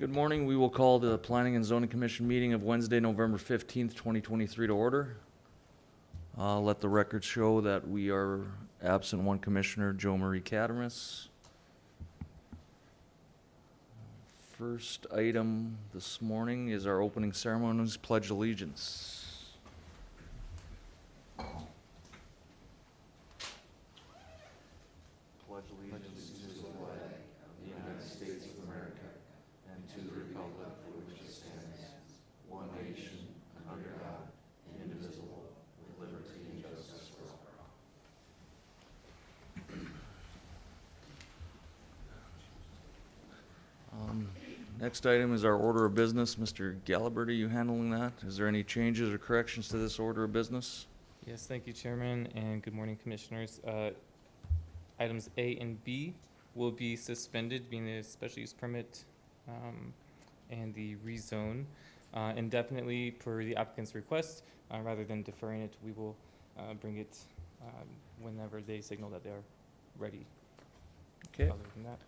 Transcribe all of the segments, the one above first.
Good morning. We will call the Planning and Zoning Commission meeting of Wednesday, November 15th, 2023 to order. Let the record show that we are absent one commissioner, Joe Marie Cadamus. First item this morning is our opening ceremonies, Pledge Allegiance. Pledge allegiance to the flag of the United States of America and to the republic for which it stands, one nation, under God, indivisible, with liberty and justice for all. Next item is our order of business. Mr. Galabert, are you handling that? Is there any changes or corrections to this order of business? Yes, thank you, Chairman, and good morning, Commissioners. Items A and B will be suspended, being the special use permit and the rezone indefinitely per the applicant's request. Rather than deferring it, we will bring it whenever they signal that they are ready. Okay, Other than that,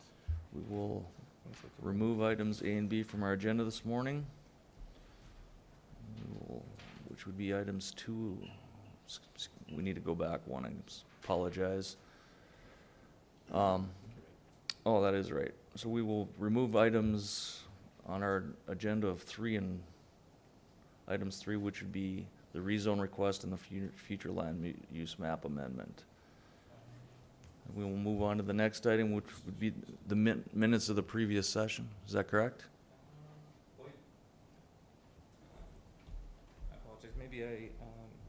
we will remove items A and B from our agenda this morning, which would be items 2. We need to go back one, I apologize. Oh, that is right. So we will remove items on our agenda of 3 and items 3, which would be the rezone request and the future land use map amendment. We will move on to the next item, which would be the minutes of the previous session. Is that correct? I apologize. Maybe I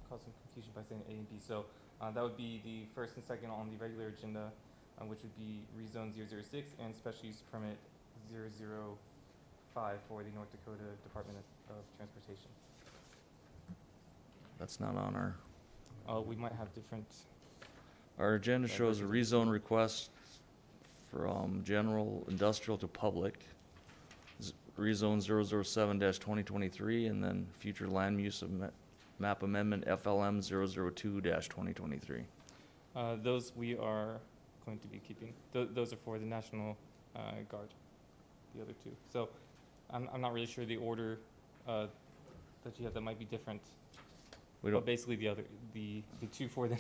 caused some confusion by saying A and B. So that would be the first and second on the regular agenda, which would be rezone 006 and special use permit 005 for the North Dakota Department of Transportation. That's not on our... We might have different... Our agenda shows a rezone request from general industrial to public, rezone 007-2023, and then future land use map amendment FLM 002-2023. Those we are going to be keeping. Those are for the National Guard, the other two. So I'm not really sure the order that you have. That might be different. But basically, the two for the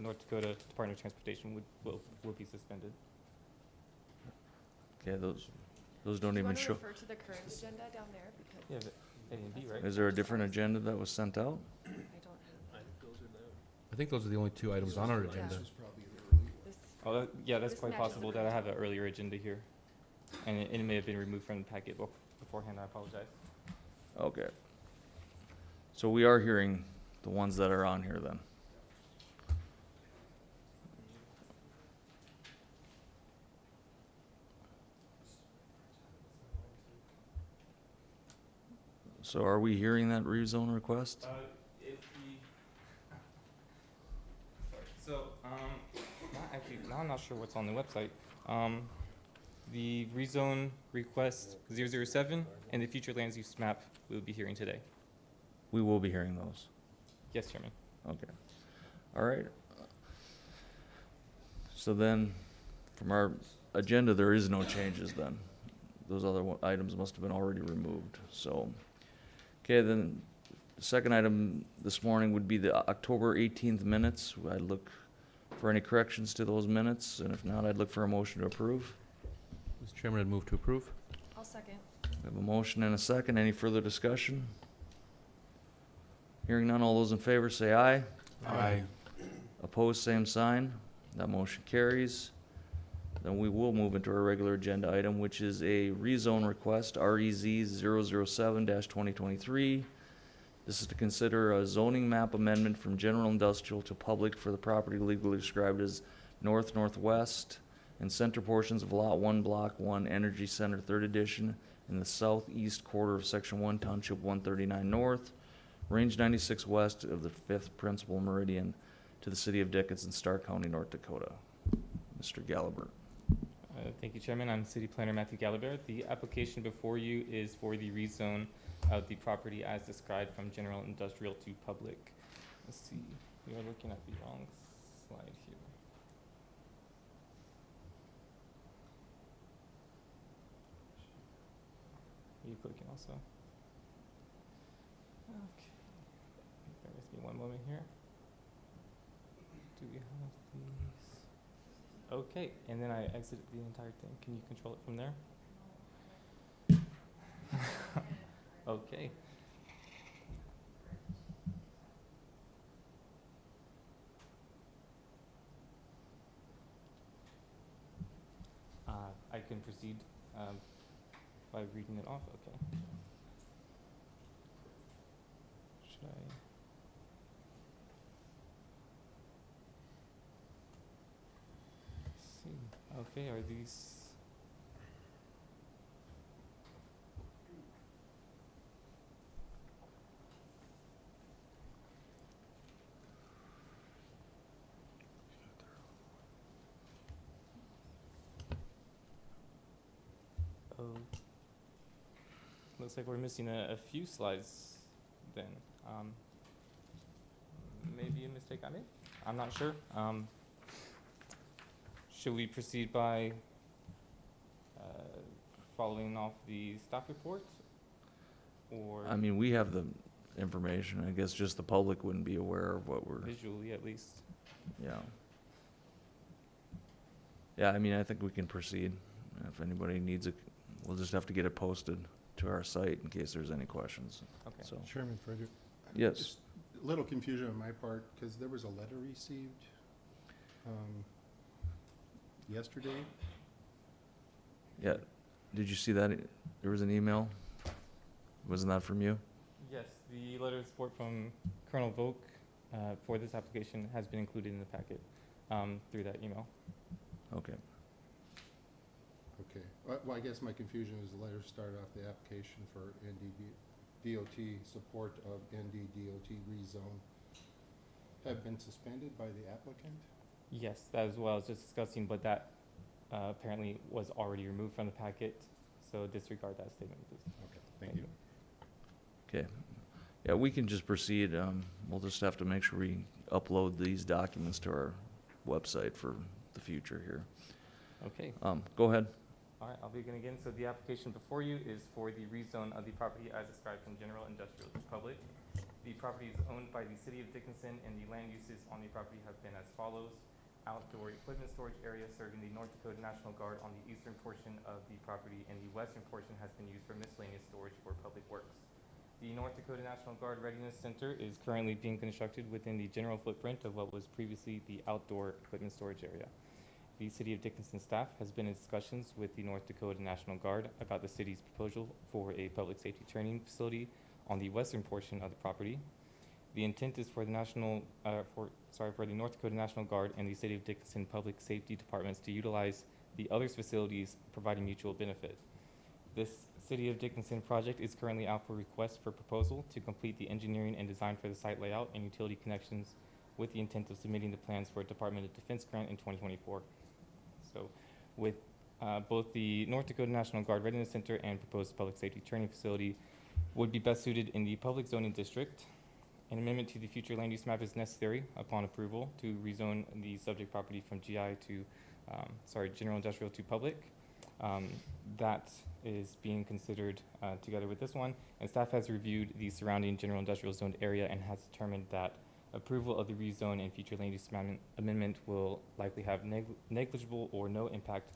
North Dakota Department of Transportation will be suspended. Okay, those don't even show. Refer to the current agenda down there because Yeah, A and B, right? Is there a different agenda that was sent out? I don't have I think those are the only two items on our agenda. this. Oh, yeah, that's This quite matches possible the that I current have an earlier agenda here, and it may have been removed from the packet beforehand. I apologize. Okay. So we are hearing the ones that are on here then. So are we hearing that rezone request? Now I'm not sure what's on the website. The rezone request 007 and the future land use map we'll be hearing today. We will be hearing those. Yes, Chairman. Okay. All right. So then, from our agenda, there is no changes then. Those other items must have been already removed, so. Okay, then, the second item this morning would be the October 18th minutes. I'd look for any corrections to those minutes, and if not, I'd look for a motion to approve. Mr. Chairman, I'd move to approve. I'll second. We have a motion and a second. Any further discussion? Hearing none, all those in favor say aye. Aye. Opposed, same sign. That motion carries. Then we will move into our regular agenda item, which is a rezone request, REZ 007-2023. This is to consider a zoning map amendment from general industrial to public for the property legally described as north-northwest and center portions of Lot 1, Block 1, Energy Center, 3rd Edition, in the southeast quarter of Section 1, Township 139 North, Range 96 west of the 5th Principal Meridian to the city of Dickinson, Stark County, North Dakota. Mr. Galabert. Thank you, Chairman. I'm City Planner Matthew Galabert. The application before you is for the rezone of the property as described from general industrial to public. Let's see. We are looking at the wrong slide here. clicking also. Okay. Bear with me one moment here. Do we have these? Okay, and then I exit the entire thing. Can you control it from there? Okay. I can proceed by reading it off. Okay. Should I? Let's see. Okay, are these? Oh, looks like we're missing a few slides then. Maybe a mistake I made? I'm not sure. Should we proceed by following off the staff report? Or I mean, we have the information. I guess just the public wouldn't be aware of what we're, visually at least? yeah. Yeah, I mean, I think we can proceed. If anybody needs it, we'll just have to get it posted to our site in case there's any questions, Okay. so. Chairman Frederick? Yes. Just a little confusion on my part, because there was a letter received yesterday. Yeah, did you see that? There was an email? Wasn't that from you? Yes, the letter of support from Colonel Volk for this application has been included in the packet through that email. Okay. Okay. Well, I guess my confusion is the letter started off the application for NDDOT, support of NDDOT rezone have been suspended by the applicant? Yes, that is what I was just discussing, but that apparently was already removed from the packet, so disregard that statement, please. Okay, thank you. Okay. Yeah, we can just proceed. We'll just have to make sure we upload these documents to our website for the future here. Okay, Go ahead. all right, I'll begin again. So the application before you is for the rezone of the property as described from general industrial to public. The property is owned by the city of Dickinson, and the land uses on the property have been as follows. Outdoor equipment storage area serving the North Dakota National Guard on the eastern portion of the property, and the western portion has been used for miscellaneous storage for public works. The North Dakota National Guard Readiness Center is currently being constructed within the general footprint of what was previously the outdoor equipment storage area. The City of Dickinson staff has been in discussions with the North Dakota National Guard about the city's proposal for a public safety training facility on the western portion of the property. The intent is for the for the North Dakota National Guard and the City of Dickinson Public Safety Departments to utilize the other facilities, providing mutual benefit. This City of Dickinson project is currently out for request for proposal to complete the engineering and design for the site layout and utility connections, with the intent of submitting the plans for a Department of Defense grant in 2024. So with both the North Dakota National Guard Readiness Center and proposed public safety training facility would be best suited in the public zoning district. An amendment to the future land use map is necessary upon approval to rezone the subject property from GI to, general industrial to public. That is being considered together with this one, and staff has reviewed the surrounding general industrial zoned area and has determined that approval of the rezone and future land use amendment will likely have negligible or no impact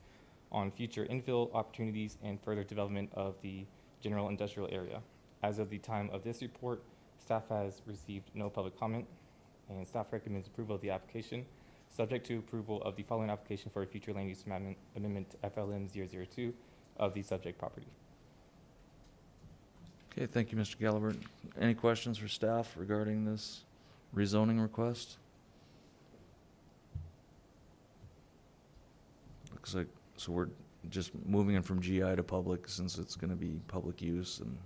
on future infill opportunities and further development of the general industrial area. As of the time of this report, staff has received no public comment, and staff recommends approval of the application, subject to approval of the following application for a future land use amendment FLM 002 of the subject property. Okay, thank you, Mr. Gallagher. Any questions for staff regarding this rezoning request? Looks like, so we're just moving it from GI to public since it's gonna be public use and,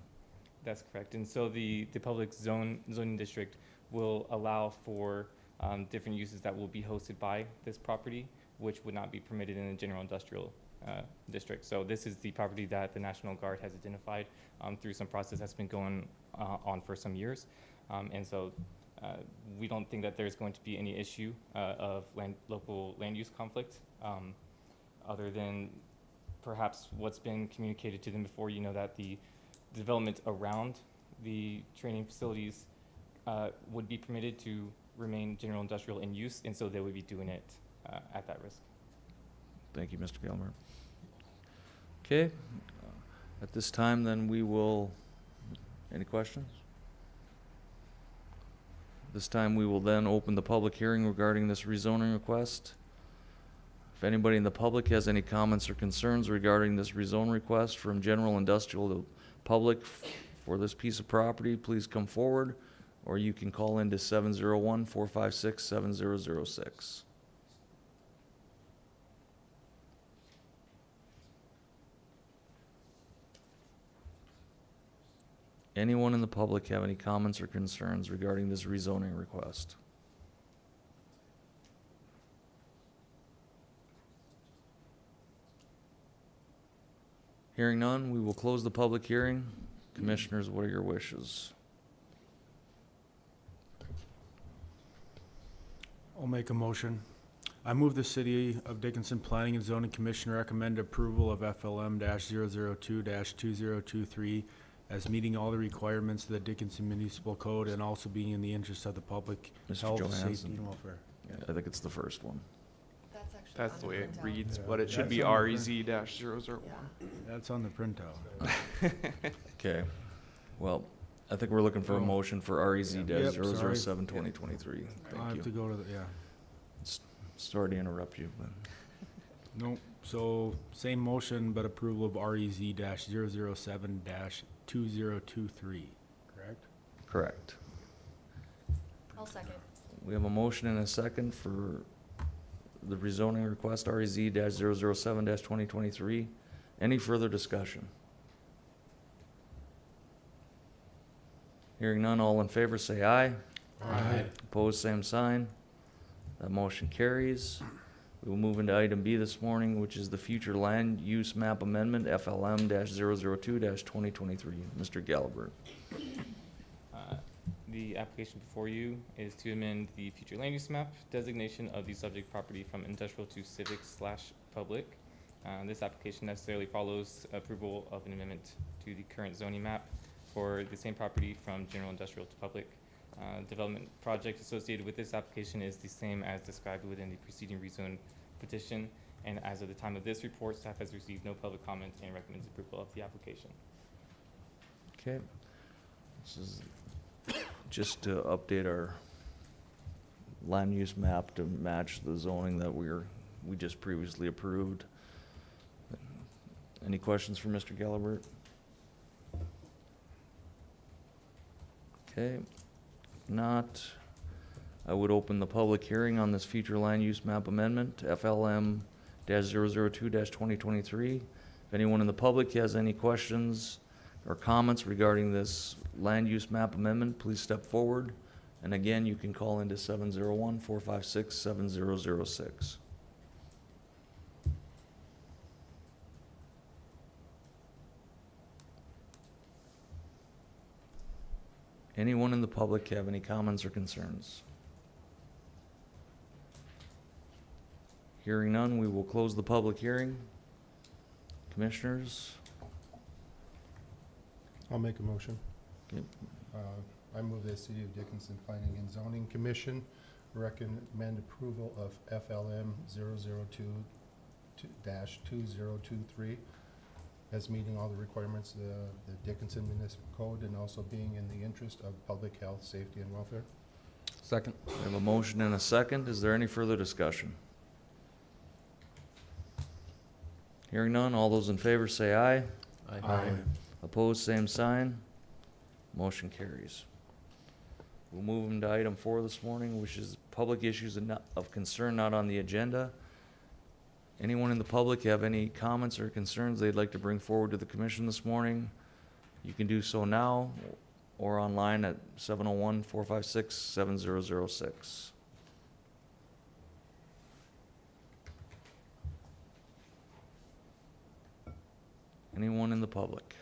That's correct. And so the public zoning district will allow for different uses that will be hosted by this property, which would not be permitted in the general industrial district. So this is the property that the National Guard has identified through some process that's been going on for some years. And so we don't think that there's going to be any issue of local land use conflict, other than perhaps what's been communicated to them before. You know that the development around the training facilities would be permitted to remain general industrial in use, and so they would be doing it at that risk. Thank you, Mr. Gilmer. Okay, at this time, then we will, any questions? This time, we will then open the public hearing regarding this rezoning request. If anybody in the public has any comments or concerns regarding this rezone request from general industrial to public for this piece of property, please come forward, or you can call into 701-456-7006. Anyone in the public have any comments or concerns regarding this rezoning request? Hearing none, we will close the public hearing. Commissioners, what are your wishes? I'll make a motion. I move the City of Dickinson Planning and Zoning Commission recommend approval of FLM-002-2023 as meeting all the requirements of the Dickinson Municipal Code and also being in the interest of the public Mr. health, Johansson? safety, and welfare. I think it's the first one. That's actually That's on the way it printout. reads, Yeah. but it should That's be on the REZ-001. That's on the printout. Okay, well, I think we're looking for a Oh. motion for REZ-007 sorry. 2023. I'll Thank have to you. go to the, Sorry to interrupt you, but no, so same motion, but approval of REZ-007-2023, correct? correct. I'll second. We have a motion and a second for the rezoning request, REZ-007 2023. Any further discussion? Hearing none, all in favor say aye. Aye. Opposed, same sign. That motion carries. We will move into item B this morning, which is the future land use map amendment, FLM-002-2023. Mr. Galbert. The application before you is to amend the future land use map designation of the subject property from industrial to civic/public. This application necessarily follows approval of an amendment to the current zoning map for the same property from general industrial to public. Development project associated with this application is the same as described within the preceding rezone petition. And as of the time of this report, staff has received no public comment and recommends approval of the application. Okay. This is just to update our land use map to match the zoning that we just previously approved. Any questions for Mr. Galbert? Okay. Not, I would open the public hearing on this future land use map amendment, FLM-002-2023. If anyone in the public has any questions or comments regarding this land use map amendment, please step forward. And again, you can call into 701-456-7006. Anyone in the public have any comments or concerns? Hearing none, we will close the public hearing. Commissioners? I'll make a motion. Okay. I move the City of Dickinson Planning and Zoning Commission recommend approval of FLM 002-2023 as meeting all the requirements of the Dickinson Municipal Code and also being in the interest of public health, safety, and welfare. Second. We have a motion and a second. Is there any further discussion? Hearing none, all those in favor say aye. Opposed, same sign. Motion carries. We'll move into item 4 this morning, which is public issues of concern not on the agenda. Anyone in the public have any comments or concerns they'd like to bring forward to the commission this morning? You can do so now or online at 701-456-7006. Anyone in the public?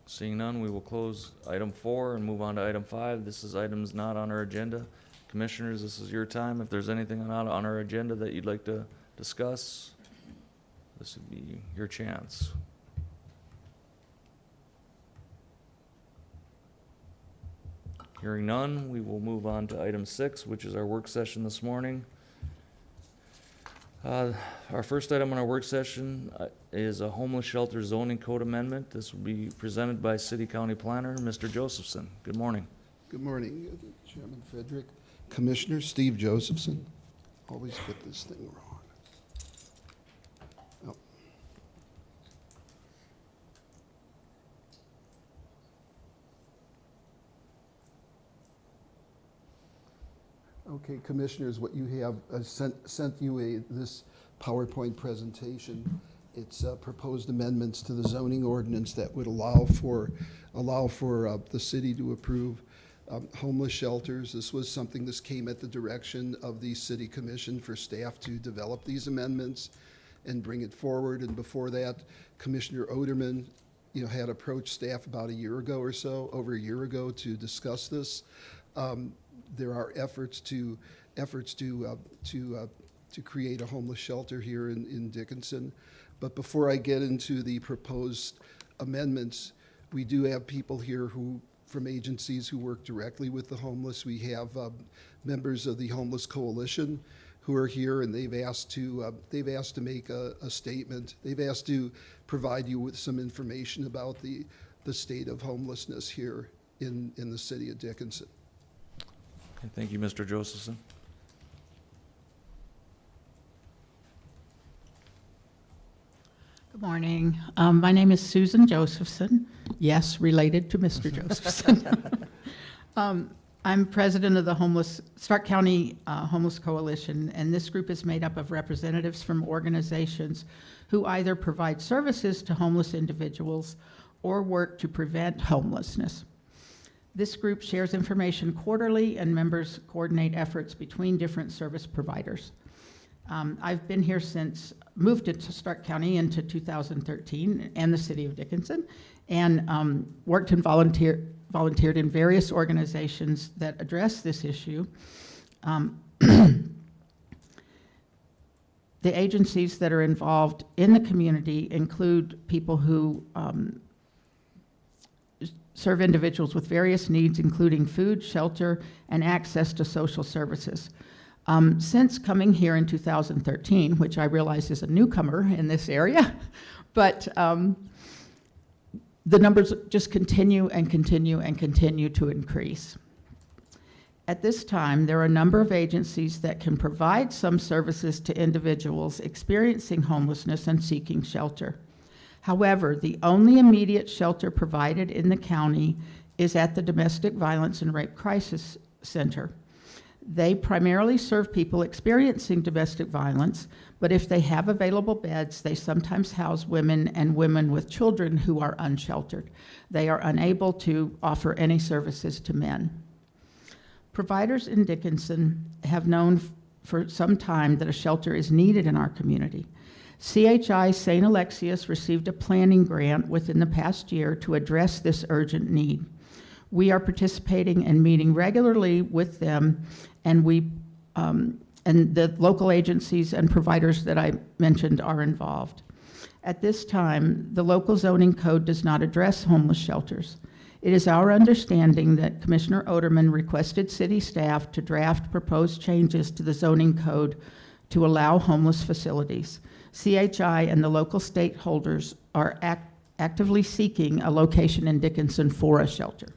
Seeing none, we will close item 4 and move on to item 5. This is items not on our agenda. Commissioners, this is your time. If there's anything not on our agenda that you'd like to discuss. This would be your chance. Hearing none, we will move on to item 6, which is our work session this morning. Our first item on our work session is a homeless shelter zoning code amendment. This will be presented by City County Planner, Mr. Josephson. Good morning. Good morning, Chairman Frederick. Commissioner Steve Josephson. Always get this thing wrong. Oh. Okay, Commissioners, what you have, sent you this PowerPoint presentation. It's proposed amendments to the zoning ordinance that would allow for the city to approve homeless shelters. This was something, this came at the direction of the City Commission for staff to develop these amendments and bring it forward. And before that, Commissioner Oderman, had approached staff about a year ago or so, over a year ago, to discuss this. There are efforts to create a homeless shelter here in Dickinson. But before I get into the proposed amendments, we do have people here from agencies who work directly with the homeless. We have members of the Homeless Coalition who are here, and they've asked to make a statement. They've asked to provide you with some information about the state of homelessness here in the city of Dickinson. Okay, thank you, Mr. Josephson. Good morning. My name is Susan Josephson. Yes, related to Mr. Josephson. I'm president of the Stark County Homeless Coalition, and this group is made up of representatives from organizations who either provide services to homeless individuals or work to prevent homelessness. This group shares information quarterly, and members coordinate efforts between different service providers. I've been here moved to Stark County into 2013 and the city of Dickinson, and worked and volunteered in various organizations that address this issue. The agencies that are involved in the community include people who serve individuals with various needs, including food, shelter, and access to social services. Since coming here in 2013, which I realize is a newcomer in this area, but the numbers just continue and continue and continue to increase. At this time, there are a number of agencies that can provide some services to individuals experiencing homelessness and seeking shelter. However, the only immediate shelter provided in the county is at the Domestic Violence and Rape Crisis Center. They primarily serve people experiencing domestic violence, but if they have available beds, they sometimes house women and women with children who are unsheltered. They are unable to offer any services to men. Providers in Dickinson have known for some time that a shelter is needed in our community. CHI St. Alexius received a planning grant within the past year to address this urgent need. We are participating and meeting regularly with them, and and the local agencies and providers that I mentioned are involved. At this time, the local zoning code does not address homeless shelters. It is our understanding that Commissioner Oderman requested city staff to draft proposed changes to the zoning code to allow homeless facilities. CHI and the local stakeholders are actively seeking a location in Dickinson for a shelter.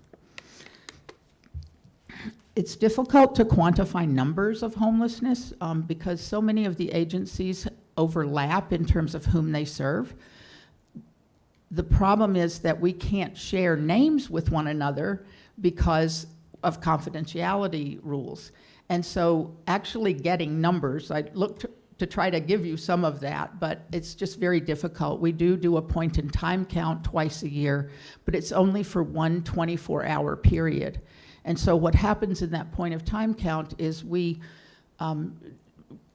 It's difficult to quantify numbers of homelessness because so many of the agencies overlap in terms of whom they serve. The problem is that we can't share names with one another because of confidentiality rules. And so actually getting numbers, I looked to try to give you some of that, but it's just very difficult. We do a point in time count twice a year, but it's only for one 24-hour period. And so what happens in that point of time count is we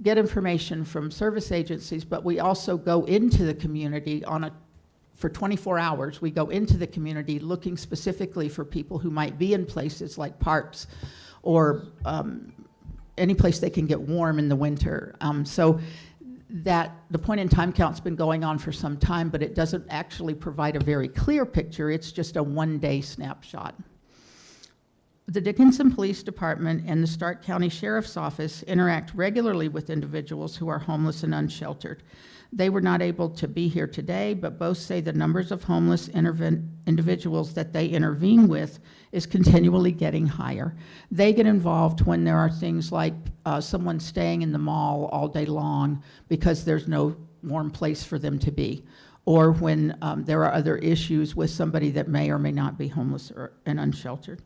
get information from service agencies, but we also go into the community for 24 hours. We go into the community looking specifically for people who might be in places like parks or any place they can get warm in the winter. So that the point-in-time count's been going on for some time, but it doesn't actually provide a very clear picture. It's just a one-day snapshot. The Dickinson Police Department and the Stark County Sheriff's Office interact regularly with individuals who are homeless and unsheltered. They were not able to be here today, but both say the numbers of homeless individuals that they intervene with is continually getting higher. They get involved when there are things like someone staying in the mall all day long because there's no warm place for them to be, or when there are other issues with somebody that may or may not be homeless and unsheltered.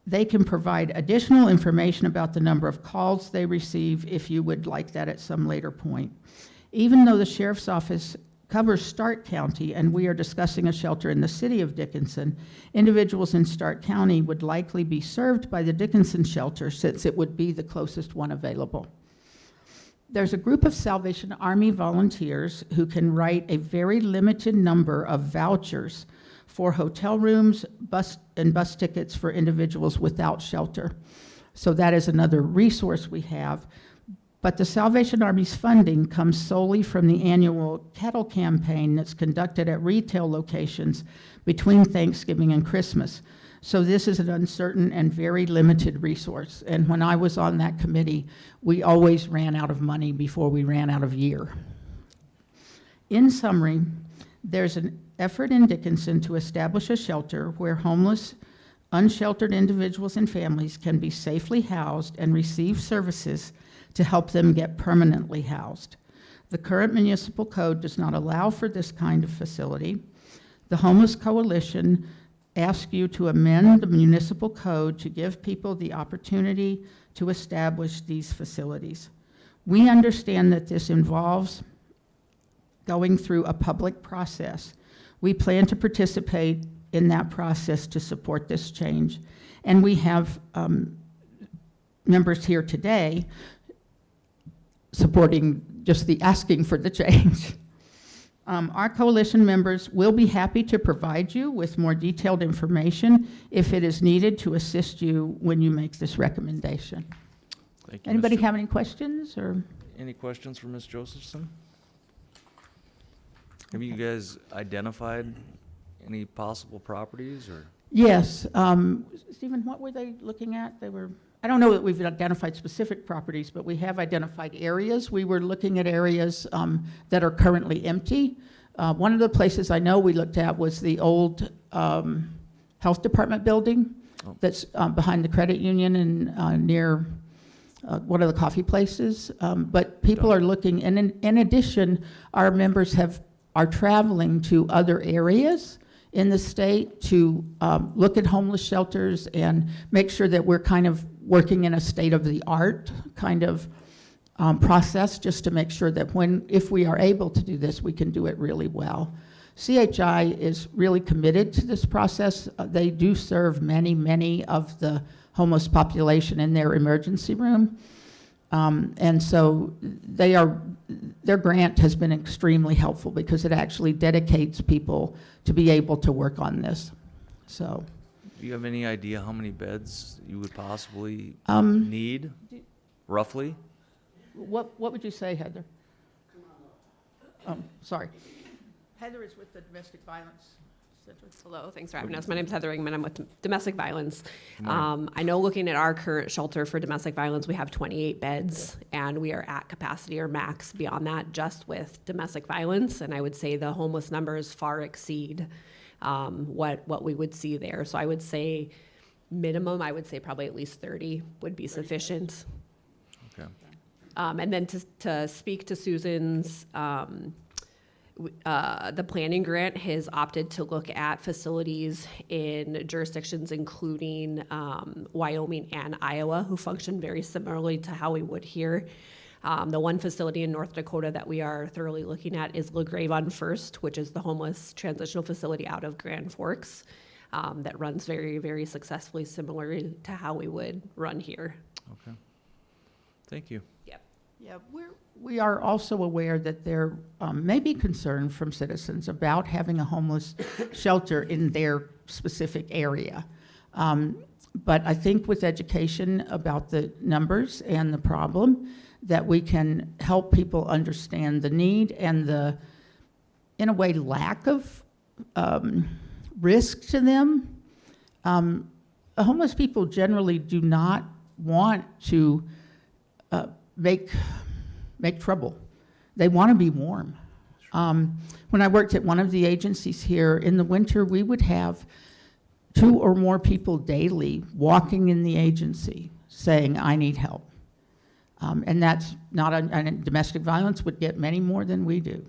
They can provide additional information about the number of calls they receive if you would like that at some later point. Even though the Sheriff's Office covers Stark County and we are discussing a shelter in the city of Dickinson, individuals in Stark County would likely be served by the Dickinson shelter since it would be the closest one available. There's a group of Salvation Army volunteers who can write a very limited number of vouchers for hotel rooms, bus tickets for individuals without shelter. So that is another resource we have. But the Salvation Army's funding comes solely from the annual kettle campaign that's conducted at retail locations between Thanksgiving and Christmas. So this is an uncertain and very limited resource. And when I was on that committee, we always ran out of money before we ran out of year. In summary, there's an effort in Dickinson to establish a shelter where homeless, unsheltered individuals and families can be safely housed and receive services to help them get permanently housed. The current municipal code does not allow for this kind of facility. The Homeless Coalition asks you to amend the municipal code to give people the opportunity to establish these facilities. We understand that this involves going through a public process. We plan to participate in that process to support this change. And we have members here today supporting just the asking for the change. Our coalition members will be happy to provide you with more detailed information if it is needed to assist you when you make this recommendation. Thank you. Anybody Mr. have any questions or? Any questions for Ms. Josephson? Have you guys identified any possible properties or? Yes. Stephen, what were they looking at? I don't know that we've identified specific properties, but we have identified areas. We were looking at areas that are currently empty. One of the places I know we looked at was the old health department building that's behind the credit union and near one of the coffee places. But people are looking, and in addition, our members are traveling to other areas in the state to look at homeless shelters and make sure that we're kind of working in a state-of-the-art kind of process, just to make sure that if we are able to do this, we can do it really well. CHI is really committed to this process. They do serve many of the homeless population in their emergency room. And so their grant has been extremely helpful because it actually dedicates people to be able to work on this. So, Do you have any idea how many beds you would possibly need, roughly? what would you say, Heather? Sorry. Heather is with the Domestic Violence Center. Hello, thanks for having us. My name's Heather Ingman. I'm with Domestic Violence. Good morning. I know looking at our current shelter for domestic violence, we have 28 beds, and we are at capacity or max beyond that just with domestic violence. And I would say the homeless numbers far exceed what we would see there. So I would say minimum, I would say probably at least 30 would be sufficient. Okay. And then to speak to Susan's, the planning grant has opted to look at facilities in jurisdictions including Wyoming and Iowa, who function very similarly to how we would here. The one facility in North Dakota that we are thoroughly looking at is LaGrave on First, which is the homeless transitional facility out of Grand Forks that runs very, very successfully, similar to how we would run here. Okay. Thank you. Yeah, we are also aware that there may be concern from citizens about having a homeless shelter in their specific area. But I think with education about the numbers and the problem, that we can help people understand the need and the, in a way, lack of risk to them. Homeless people generally do not want to make trouble. They want to be warm. When I worked at one of the agencies here, in the winter, we would have 2 or more people daily walking in the agency saying, I need help. And that's not, and domestic violence would get many more than we do.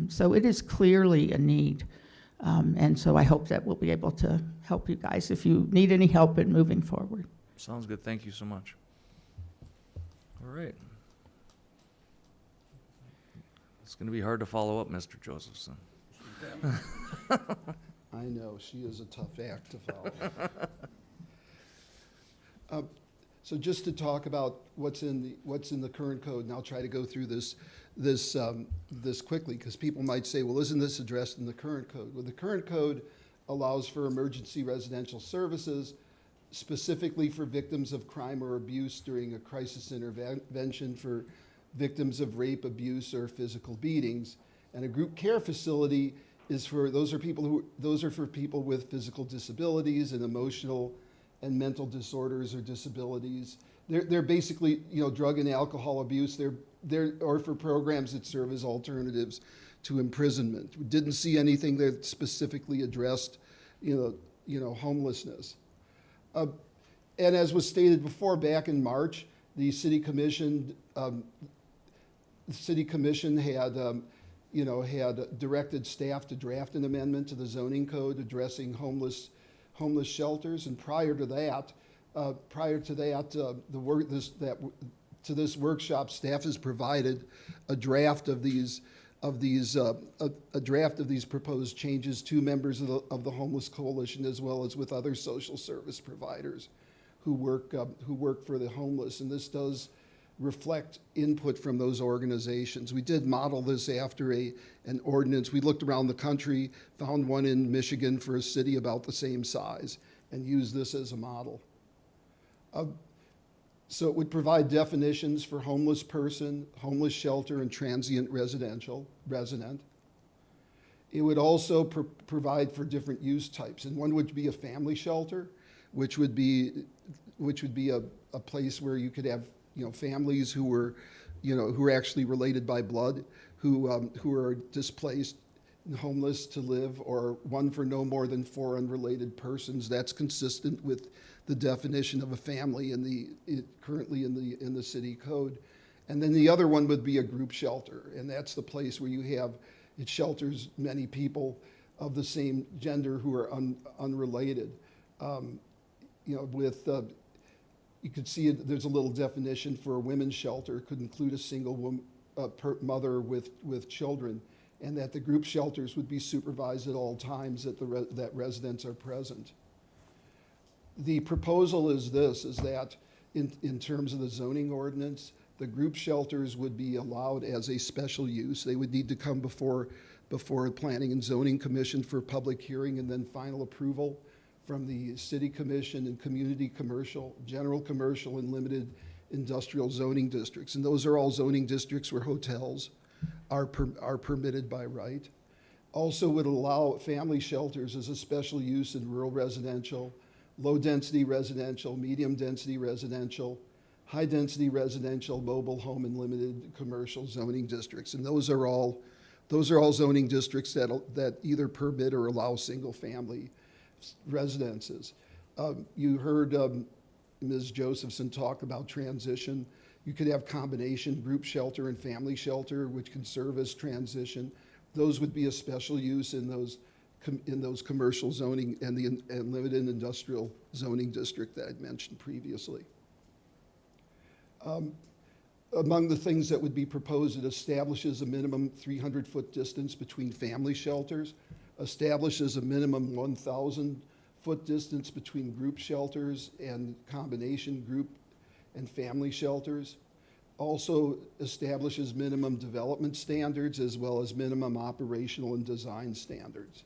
So it is clearly a need. And so I hope that we'll be able to help you guys if you need any help in moving forward. Sounds good. Thank you so much. All right. It's going to be hard to follow up, Mr. Josephson. I know, she is a tough act to follow. So just to talk about what's in the current code, and I'll try to go through this quickly, because people might say, well, isn't this addressed in the current code? Well, the current code allows for emergency residential services, specifically for victims of crime or abuse during a crisis intervention, for victims of rape, abuse, or physical beatings. And a group care facility is for, those are for people with physical disabilities and emotional and mental disorders or disabilities. They're basically, drug and alcohol abuse. They're or for programs that serve as alternatives to imprisonment. We didn't see anything that specifically addressed, homelessness. And as was stated before, back in March, the City Commission had directed staff to draft an amendment to the zoning code addressing homeless shelters. And prior to that, to this workshop, staff has provided a draft of these proposed changes to members of the Homeless Coalition, as well as with other social service providers who work for the homeless. And this does reflect input from those organizations. We did model this after an ordinance. We looked around the country, found one in Michigan for a city about the same size, and used this as a model. So it would provide definitions for homeless person, homeless shelter, and transient resident. It would also provide for different use types, and one would be a family shelter, which would be a place where you could have families who were actually related by blood, who are displaced and homeless to live, or one for no more than 4 unrelated persons. That's consistent with the definition of a family currently in the city code. And then the other one would be a group shelter, and that's the place where it shelters many people of the same gender who are unrelated. You could see there's a little definition for a women's shelter. It could include a single mother with children, and that the group shelters would be supervised at all times that residents are present. The proposal is that in terms of the zoning ordinance, the group shelters would be allowed as a special use. They would need to come before the Planning and Zoning Commission for public hearing and then final approval from the City Commission and community commercial, general commercial, and limited industrial zoning districts. And those are all zoning districts where hotels are permitted by right. Also would allow family shelters as a special use in rural residential, low-density residential, medium-density residential, high-density residential, mobile home, and limited commercial zoning districts. And those are all zoning districts that either permit or allow single-family residences. You heard Ms. Josephson talk about transition. You could have combination group shelter and family shelter, which can serve as transition. Those would be a special use in those commercial zoning and limited industrial zoning district that I'd mentioned previously. Among the things that would be proposed, it establishes a minimum 300-foot distance between family shelters, establishes a minimum 1,000-foot distance between group shelters and combination group and family shelters. Also establishes minimum development standards as well as minimum operational and design standards.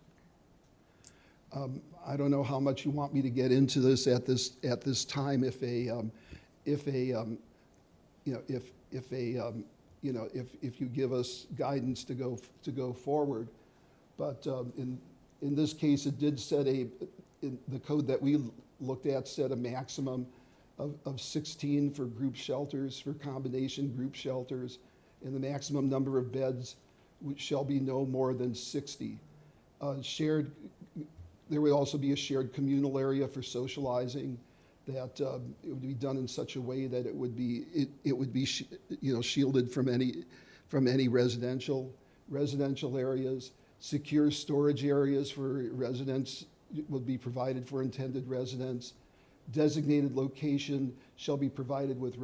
I don't know how much you want me to get into this at this time. If you give us guidance to go forward, but in this case, it did set the code that we looked at set a maximum of 16 for group shelters, for combination group shelters, and the maximum number of beds shall be no more than 60. There would also be a shared communal area for socializing that it would be done in such a way that it would be shielded from any residential areas. Secure storage areas for residents would be provided for intended residents. Designated location shall be provided with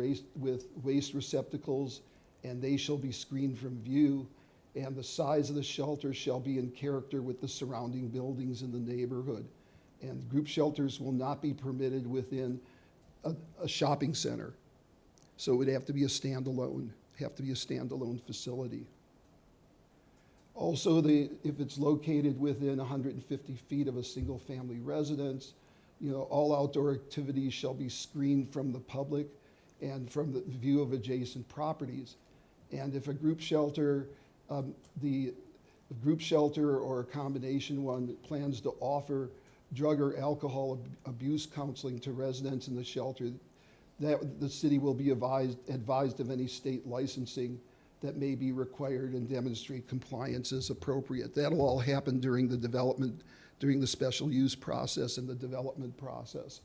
waste receptacles, and they shall be screened from view. And the size of the shelter shall be in character with the surrounding buildings in the neighborhood. And group shelters will not be permitted within a shopping center. So it would have to be a standalone facility. Also, if it's located within 150 feet of a single-family residence, all outdoor activities shall be screened from the public and from the view of adjacent properties. And if a group shelter, the group shelter or a combination one plans to offer drug or alcohol abuse counseling to residents in the shelter, that the city will be advised of any state licensing that may be required and demonstrate compliance as appropriate. That'll all happen during the special use process and the development process.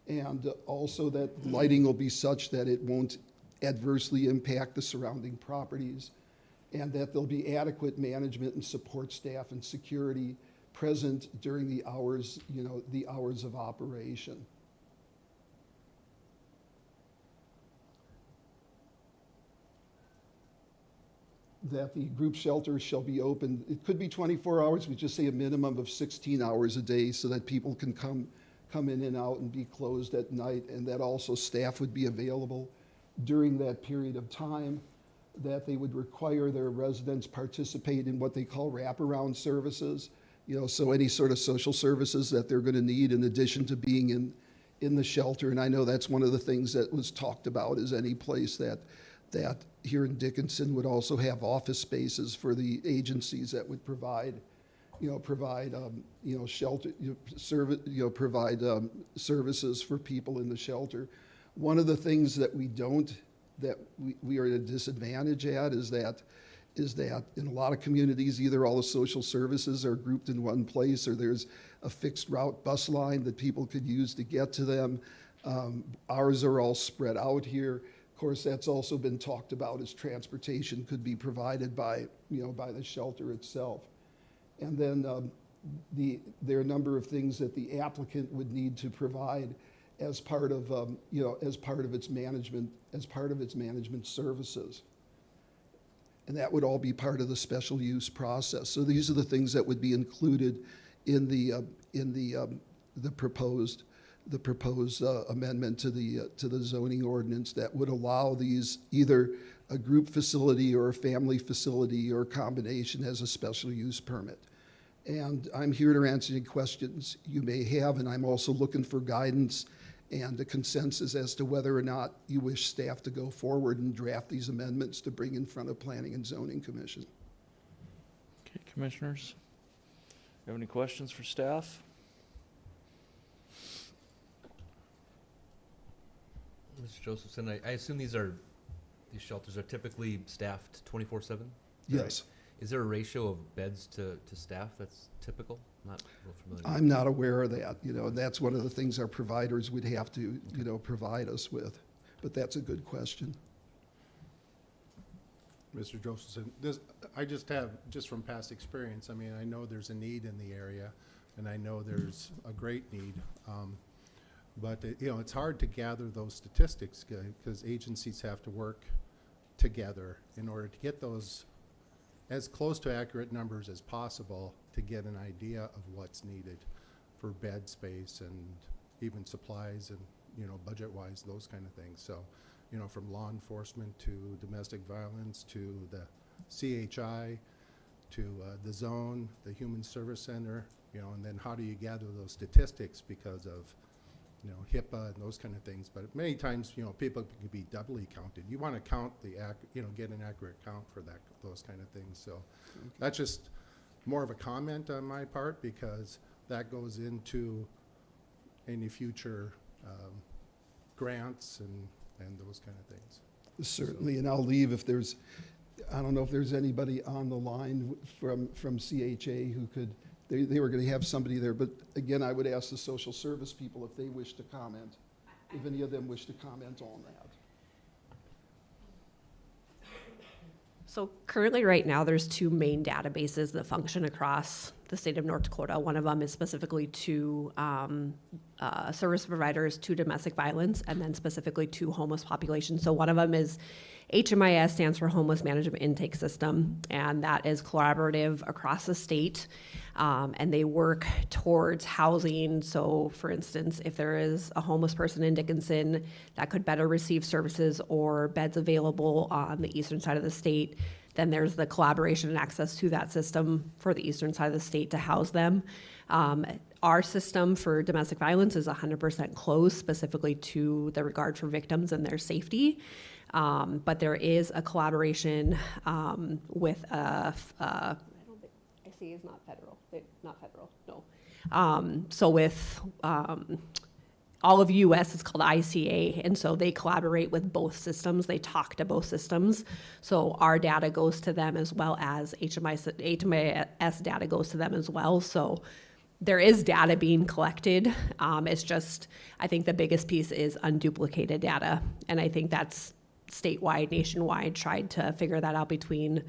And also that lighting will be such that it won't adversely impact the surrounding properties, and that there'll be adequate management and support staff and security present during the hours of operation. That the group shelter shall be open, it could be 24 hours, we just say a minimum of 16 hours a day so that people can come in and out and be closed at night, and that also staff would be available during that period of time. That they would require their residents participate in what they call wraparound services, so any sort of social services that they're going to need in addition to being in the shelter. And I know that's one of the things that was talked about, is any place that here in Dickinson would also have office spaces for the agencies that would provide shelter, provide services for people in the shelter. One of the things that we are at a disadvantage at is that in a lot of communities, either all the social services are grouped in one place, or there's a fixed route bus line that people could use to get to them. Ours are all spread out here. Of course, that's also been talked about as transportation could be provided by the shelter itself. And then there are a number of things that the applicant would need to provide as part of its management services. And that would all be part of the special use process. So these are the things that would be included in the proposed amendment to the zoning ordinance that would allow these, either a group facility or a family facility or a combination, as a special use permit. And I'm here to answer any questions you may have, and I'm also looking for guidance and a consensus as to whether or not you wish staff to go forward and draft these amendments to bring in front of Planning and Zoning Commission. Okay, commissioners, you have any questions for staff? Mr. Josephson, I assume these shelters are typically staffed 24/7? Yes. Is there a ratio of beds to staff that's typical? Not real familiar. I'm not aware of that. That's one of the things our providers would have to, provide us with. But that's a good question. Mr. Josephson, I just from past experience, I know there's a need in the area, and I know there's a great need. But it's hard to gather those statistics because agencies have to work together in order to get those as close to accurate numbers as possible to get an idea of what's needed for bed space and even supplies and, budget-wise, those kind of things. So, from law enforcement to domestic violence to the CHI to the zone, the Human Service Center, you know, and then how do you gather those statistics because of, you know, HIPAA and those kind of things. But many times, you know, people can be doubly counted. You want to count you know, get an accurate count for that, those kind of things. So that's just more of a comment on my part, because that goes into any future grants and those kind of things. Certainly, and I'll leave if there's, I don't know if there's anybody on the line from CHA who could, they were going to have somebody there, but again, I would ask the social service people if they wish to comment, if any of them wish to comment on that. So currently, right now, there's two main databases that function across the state of North Dakota. One of them is specifically to service providers to domestic violence, and then specifically to homeless populations. So one of them is HMIS, stands for Homeless Management Intake System, and that is collaborative across the state, and they work towards housing. So for instance, if there is a homeless person in Dickinson that could better receive services or beds available on the eastern side of the state, then there's the collaboration and access to that system for the eastern side of the state to house them. Our system for domestic violence is 100% closed, specifically to the regard for victims and their safety. But there is a collaboration with I see is not federal, no. So with all of US, it's called ICA, and so they collaborate with both systems. They talk to both systems. So our data goes to them as well as HMIS data goes to them as well. So there is data being collected. It's just, I think the biggest piece is unduplicated data. And I think that's statewide, nationwide, tried to figure that out between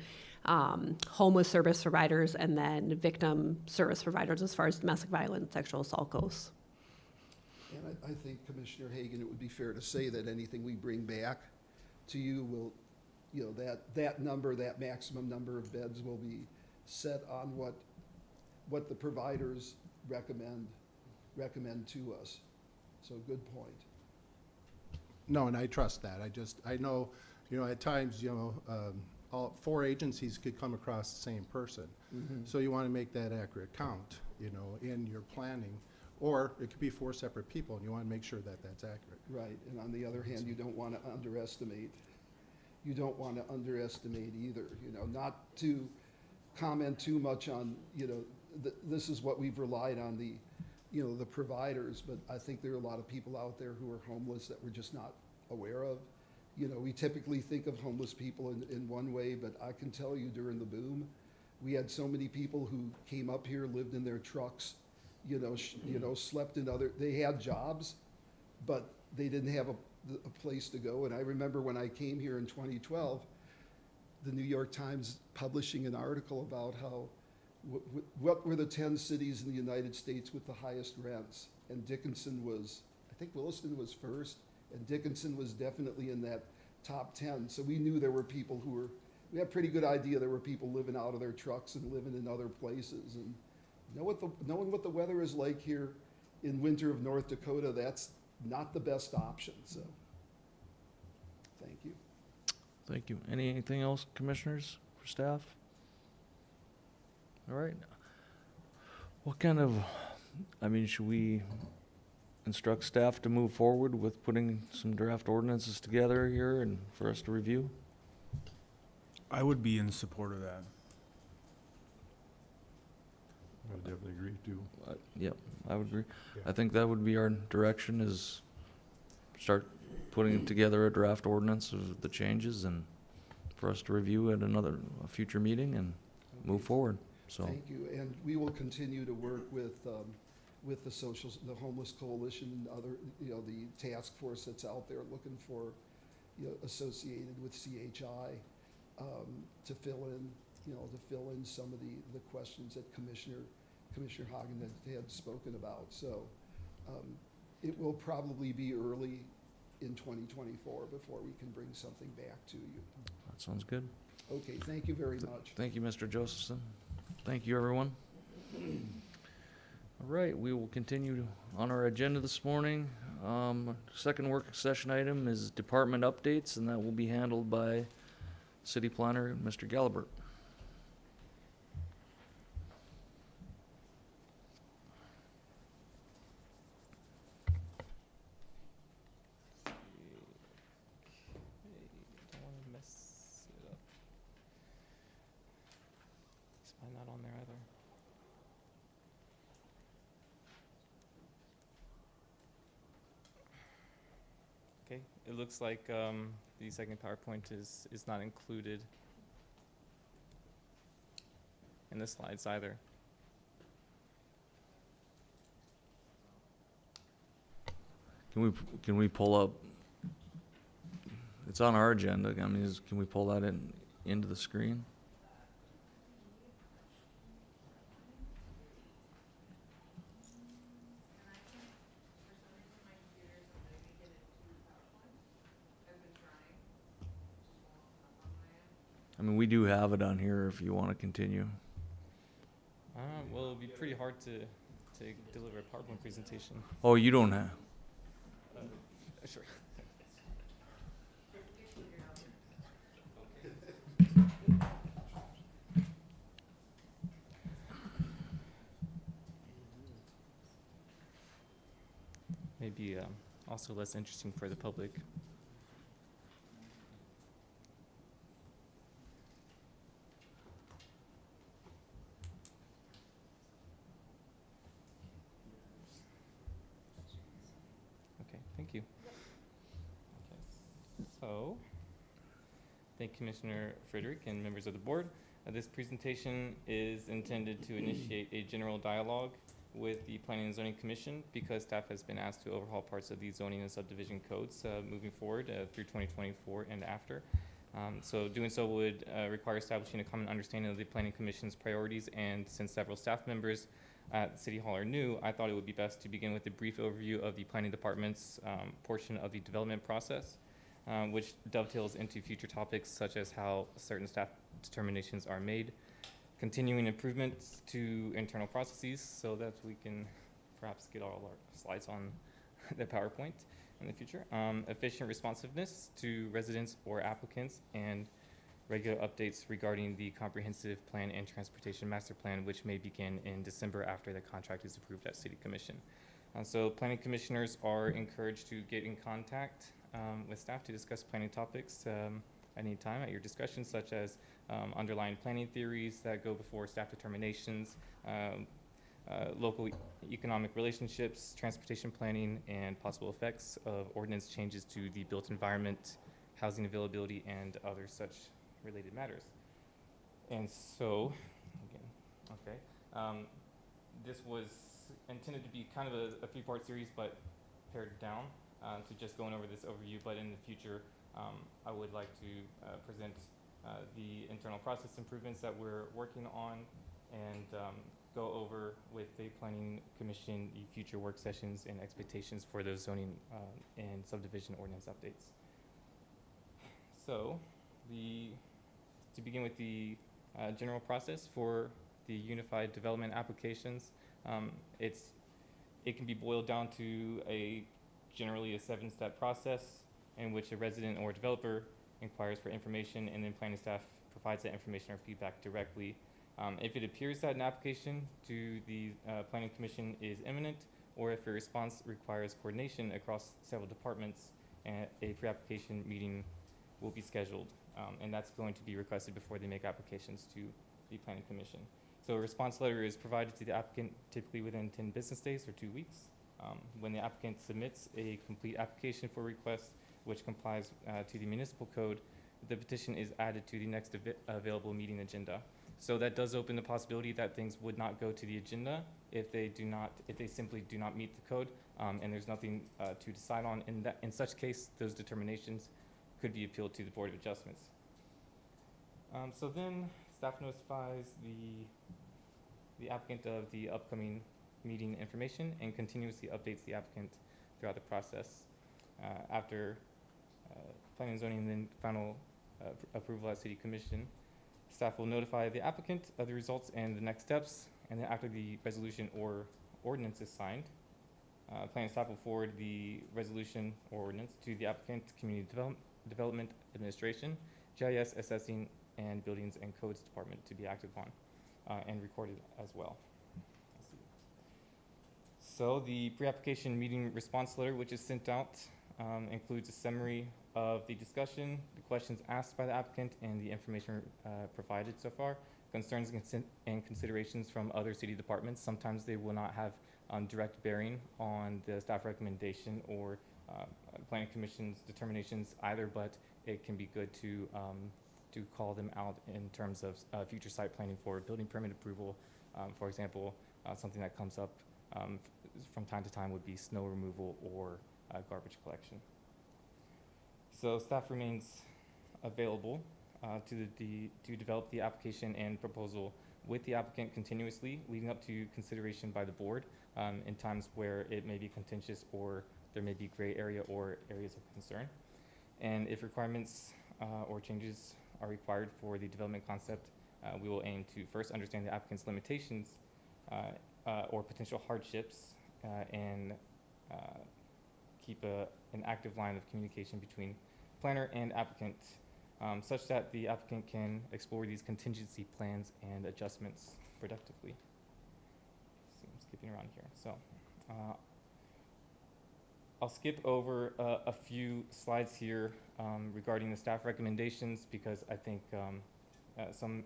homeless service providers and then victim service providers as far as domestic violence, sexual assault goes. And I think, Commissioner Hagan, it would be fair to say that anything we bring back to you will, you know, that number, that maximum number of beds will be set on what the providers recommend to us. So good point. No, and I trust that. I know, you know, at times, you know, all 4 agencies could come across the same person. Mm-hmm. So you want to make that accurate count, you know, in your planning. Or it could be 4 separate people, and you want to make sure that that's accurate. Right, and on the other hand, you don't want to underestimate either, you know, not to comment too much on, you know, this is what we've relied on you know, the providers, but I think there are a lot of people out there who are homeless that we're just not aware of. You know, we typically think of homeless people in one way, but I can tell you during the boom, we had so many people who came up here, lived in their trucks, you know, slept in they had jobs, but they didn't have a place to go. And I remember when I came here in 2012, the New York Times publishing an article about how, what were the 10 cities in the United States with the highest rents? And Dickinson was, I think Williston was first, and Dickinson was definitely in that top 10. So we knew there were people we had a pretty good idea there were people living out of their trucks and living in other places. And knowing what the weather is like here in winter of North Dakota, that's not the best option, so thank you. Thank you. Anything else, commissioners, for staff? All right. What kind of, should we instruct staff to move forward with putting some draft ordinances together here and for us to review? I would be in support of that. I would definitely agree too. Yep, I would agree. Yeah. I think that would be our direction, is start putting together a draft ordinance of the changes and for us to review at a future meeting and move forward, so. Thank you, and we will continue to work with the the Homeless Coalition and other, you know, the task force that's out there looking for, you know, associated with CHI, to fill in some of the questions that Commissioner Hagen had spoken about. So it will probably be early in 2024 before we can bring something back to you. That sounds good. Okay, thank you very much. Thank you, Mr. Josephson. Thank you, everyone. All right, we will continue on our agenda this morning. Second work session item is department updates, and that will be handled by City Planner, Mr. Galbert. Okay, it looks like the second PowerPoint is not included in the slides either. Can we pull up? It's on our agenda. I mean, can we pull that into the screen? I mean, we do have it on here if you want to continue. Well, it'd be pretty hard to deliver a PowerPoint presentation. Oh, you don't have? Sure. Maybe also less interesting for the public. Okay, thank you. Okay, so, thank Commissioner Frederick and members of the board. This presentation is intended to initiate a general dialogue with the Planning and Zoning Commission because staff has been asked to overhaul parts of the zoning and subdivision codes moving forward through 2024 and after. So doing so would require establishing a common understanding of the Planning Commission's priorities, and since several staff members at City Hall are new, I thought it would be best to begin with a brief overview of the Planning Department's portion of the development process, which dovetails into future topics such as how certain staff determinations are made, continuing improvements to internal processes so that we can perhaps get all our slides on the PowerPoint in the future, efficient responsiveness to residents or applicants, and regular updates regarding the comprehensive plan and transportation master plan, which may begin in December after the contract is approved at City Commission. So planning commissioners are encouraged to get in contact with staff to discuss planning topics at any time at your discussion, such as underlying planning theories that go before staff determinations, local economic relationships, transportation planning, and possible effects of ordinance changes to the built environment, housing availability, and other such related matters. And so, again, okay, this was intended to be kind of a three-part series, but pared down to just going over this overview. But in the future, I would like to present the internal process improvements that we're working on, and go over with the Planning Commission the future work sessions and expectations for those zoning and subdivision ordinance updates. So, to begin with the general process for the unified development applications, it can be boiled down to generally a 7-step process in which a resident or developer inquires for information, and then planning staff provides that information or feedback directly. If it appears that an application to the Planning Commission is imminent, or if a response requires coordination across several departments, a pre-application meeting will be scheduled, and that's going to be requested before they make applications to the Planning Commission. So a response letter is provided to the applicant typically within 10 business days or 2 weeks. When the applicant submits a complete application for request, which complies to the municipal code, the petition is added to the next available meeting agenda. So that does open the possibility that things would not go to the agenda if they simply do not meet the code, and there's nothing to decide on. In such case, those determinations could be appealed to the Board of Adjustments. So then staff notifies the applicant of the upcoming meeting information and continuously updates the applicant throughout the process. After planning and zoning and then final approval at City Commission, staff will notify the applicant of the results and the next steps, and then after the resolution or ordinance is signed, planning staff will forward the resolution or ordinance to the applicant, Community Development Administration, GIS Assessing, and Buildings and Codes Department to be acted upon and recorded as well. So the pre-application meeting response letter, which is sent out, includes a summary of the discussion, the questions asked by the applicant, and the information provided so far, concerns and considerations from other city departments. Sometimes they will not have direct bearing on the staff recommendation or planning commission's determinations either, but it can be good to call them out in terms of future site planning for building permit approval. For example, something that comes up from time to time would be snow removal or garbage collection. So staff remains available to develop the application and proposal with the applicant continuously, leading up to consideration by the board in times where it may be contentious or there may be gray area or areas of concern. And if requirements or changes are required for the development concept, we will aim to first understand the applicant's limitations or potential hardships and keep an active line of communication between planner and applicant, such that the applicant can explore these contingency plans and adjustments productively. So I'm skipping around here. So I'll skip over a few slides here regarding the staff recommendations because I think some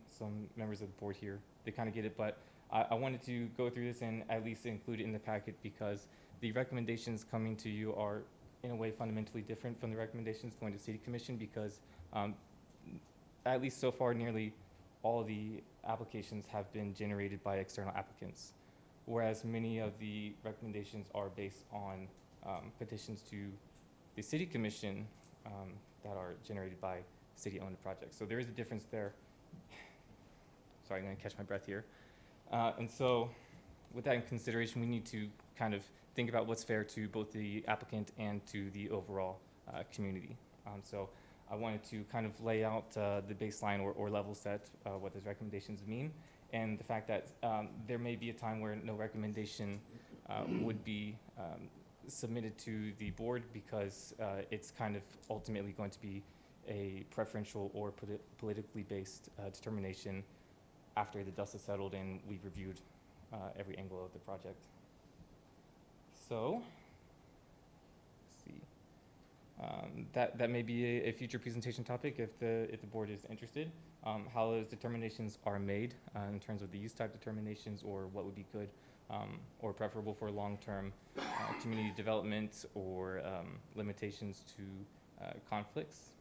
members of the board here, they kind of get it, but I wanted to go through this and at least include it in the packet because the recommendations coming to you are in a way fundamentally different from the recommendations going to City Commission because at least so far nearly all of the applications have been generated by external applicants, whereas many of the recommendations are based on petitions to the City Commission that are generated by city-owned projects. So there is a difference there. Sorry, I'm going to catch my breath here. And so with that in consideration, we need to kind of think about what's fair to both the applicant and to the overall community. So I wanted to kind of lay out the baseline or level set what those recommendations mean, and the fact that there may be a time where no recommendation would be submitted to the board because it's kind of ultimately going to be a preferential or politically based determination after the dust has settled and we've reviewed every angle of the project. So, let's see. That may be a future presentation topic if the board is interested. How those determinations are made in terms of the use type determinations or what would be good or preferable for long-term community development or limitations to conflicts.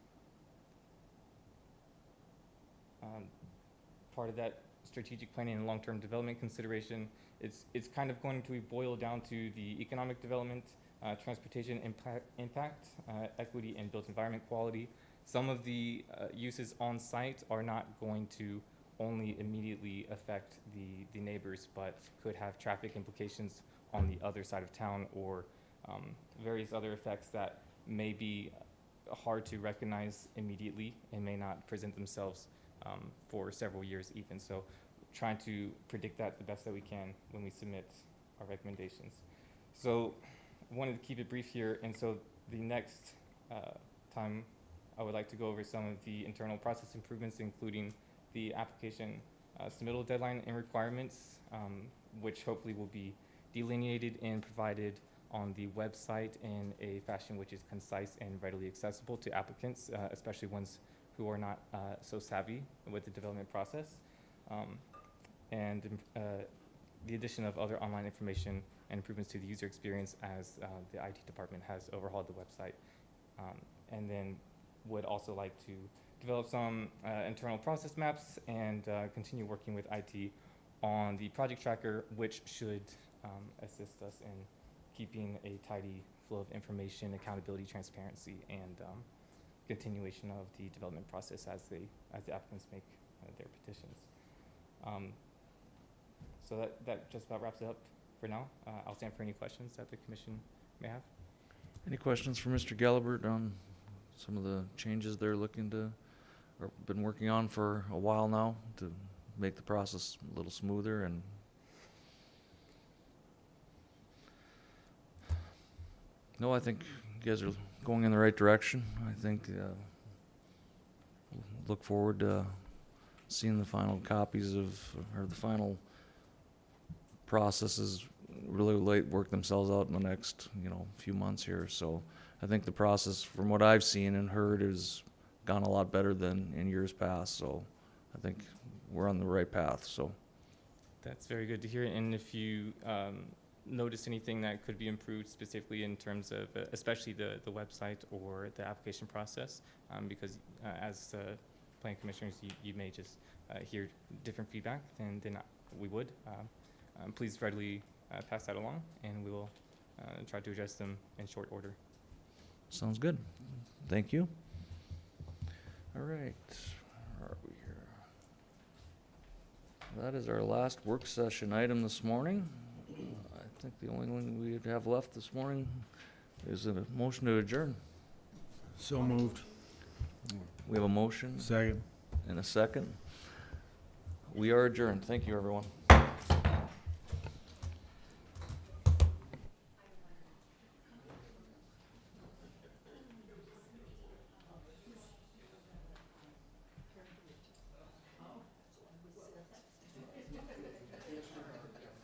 Part of that strategic planning and long-term development consideration, it's kind of going to boil down to the economic development, transportation impact, equity, and built environment quality. Some of the uses on site are not going to only immediately affect the neighbors, but could have traffic implications on the other side of town or various other effects that may be hard to recognize immediately and may not present themselves for several years even. So trying to predict that the best that we can when we submit our recommendations. So I wanted to keep it brief here, and so the next time I would like to go over some of the internal process improvements, including the application submittal deadline and requirements, which hopefully will be delineated and provided on the website in a fashion which is concise and readily accessible to applicants, especially ones who are not so savvy with the development process. And the addition of other online information and improvements to the user experience as the IT department has overhauled the website. And then would also like to develop some internal process maps and continue working with IT on the project tracker, which should assist us in keeping a tidy flow of information, accountability, transparency, and continuation of the development process as the applicants make their petitions. So that just about wraps it up for now. I'll stand for any questions that the commission may have. Any questions for Mr. Gelabert on some of the changes they're looking to, or been working on for a while now to make the process a little smoother? And no, I think you guys are going in the right direction. I think look forward to seeing the final copies of, or the final processes really work themselves out in the next, few months here. So I think the process, from what I've seen and heard, has gone a lot better than in years past. So I think we're on the right path. So That's very good to hear. And if you noticed anything that could be improved specifically in terms of, especially the website or the application process, because as planning commissioners, you may just hear different feedback than we would. Please readily pass that along, and we will try to address them in short order. Sounds good. Thank you. All right, where are we here? That is our last work session item this morning. I think the only one we have left this morning is a motion to adjourn. So moved. We have a motion Second. and a second. We are adjourned. Thank you, everyone.